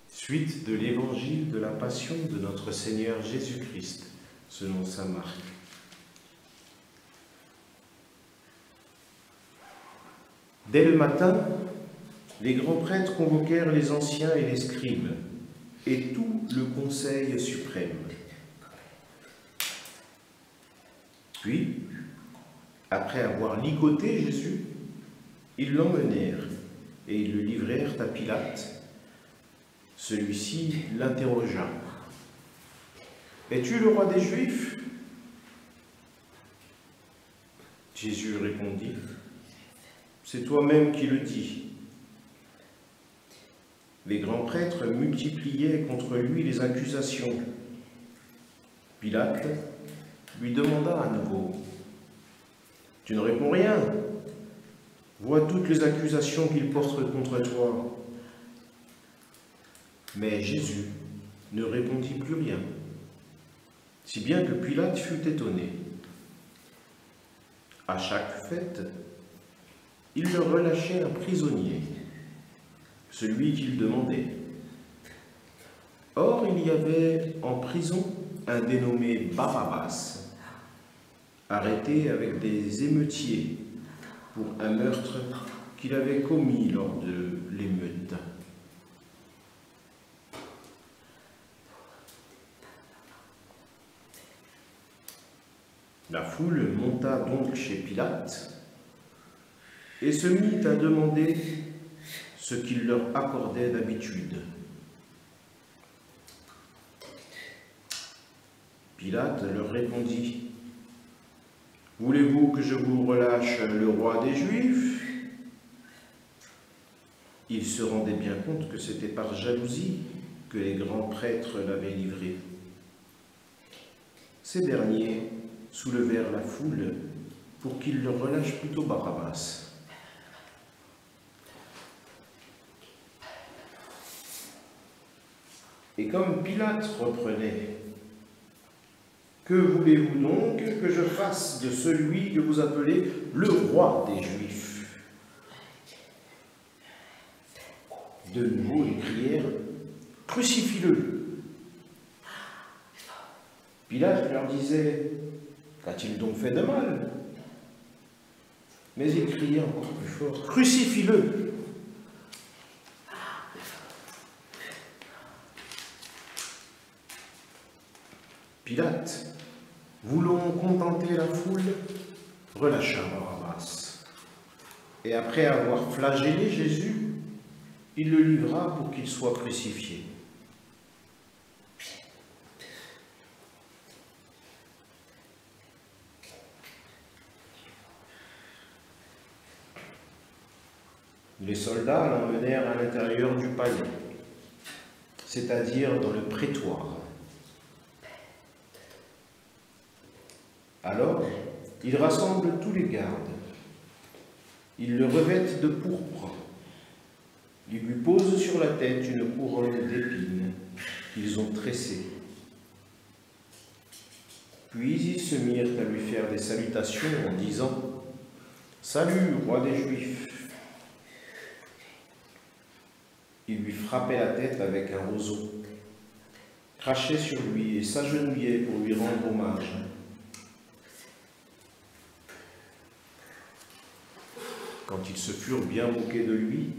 Suite de l'évangile de la Passion de notre Seigneur Jésus-Christ, selon saint Marc. Dès le matin, les grands prêtres convoquèrent les anciens et les scribes, et tout le conseil suprême. Puis, après avoir ligoté Jésus, ils l'emmenèrent et ils le livrèrent à Pilate. Celui-ci l'interrogea. « Es-tu le roi des Juifs ?» Jésus répondit. « C'est toi-même qui le dis. » Les grands prêtres multipliaient contre lui les accusations. Pilate lui demanda à nouveau. « Tu ne réponds rien. Vois toutes les accusations qu'il porte contre toi. » Mais Jésus ne répondit plus rien, si bien que Pilate fut étonné. À chaque fête, il leur relâchait un prisonnier, celui qu'il demandait. Or, il y avait en prison un dénommé Barabbas, arrêté avec des émeutiers pour un meurtre qu'il avait commis lors de l'émeute. La foule monta donc chez Pilate et se mit à demander ce qu'il leur accordait d'habitude. Pilate leur répondit : « Voulez-vous que je vous relâche le roi des Juifs ?» Il se rendait bien compte que c'était par jalousie que les grands prêtres l'avaient livré. Ces derniers soulevèrent la foule pour qu'il leur relâche plutôt Barabbas. Et comme Pilate reprenait : « Que voulez-vous donc que je fasse de celui que vous appelez le roi des Juifs ?» De nouveau, ils crièrent : « Crucifie-le !» Pilate leur disait : « Qu'a-t-il donc fait de mal ?» Mais ils criaient encore plus fort : « Crucifie-le !» Pilate, voulant contenter la foule, relâcha Barabbas. Et après avoir flagellé Jésus, il le livra pour qu'il soit crucifié. Les soldats l'emmenèrent à l'intérieur du palais, c'est-à-dire dans le prétoire. Alors, ils rassemblent tous les gardes. Ils le revêtent de pourpre. Ils lui posent sur la tête une couronne d'épines qu'ils ont tressée. Puis ils se mirent à lui faire des salutations en disant : « Salut, roi des Juifs !» Ils lui frappaient la tête avec un roseau, crachaient sur lui et s'agenouillaient pour lui rendre hommage. Quand ils se furent bien moqués de lui,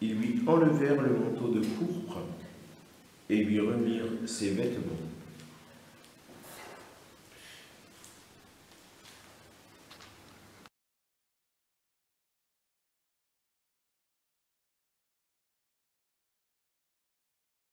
ils lui enlevèrent le manteau de pourpre et lui remirent ses vêtements.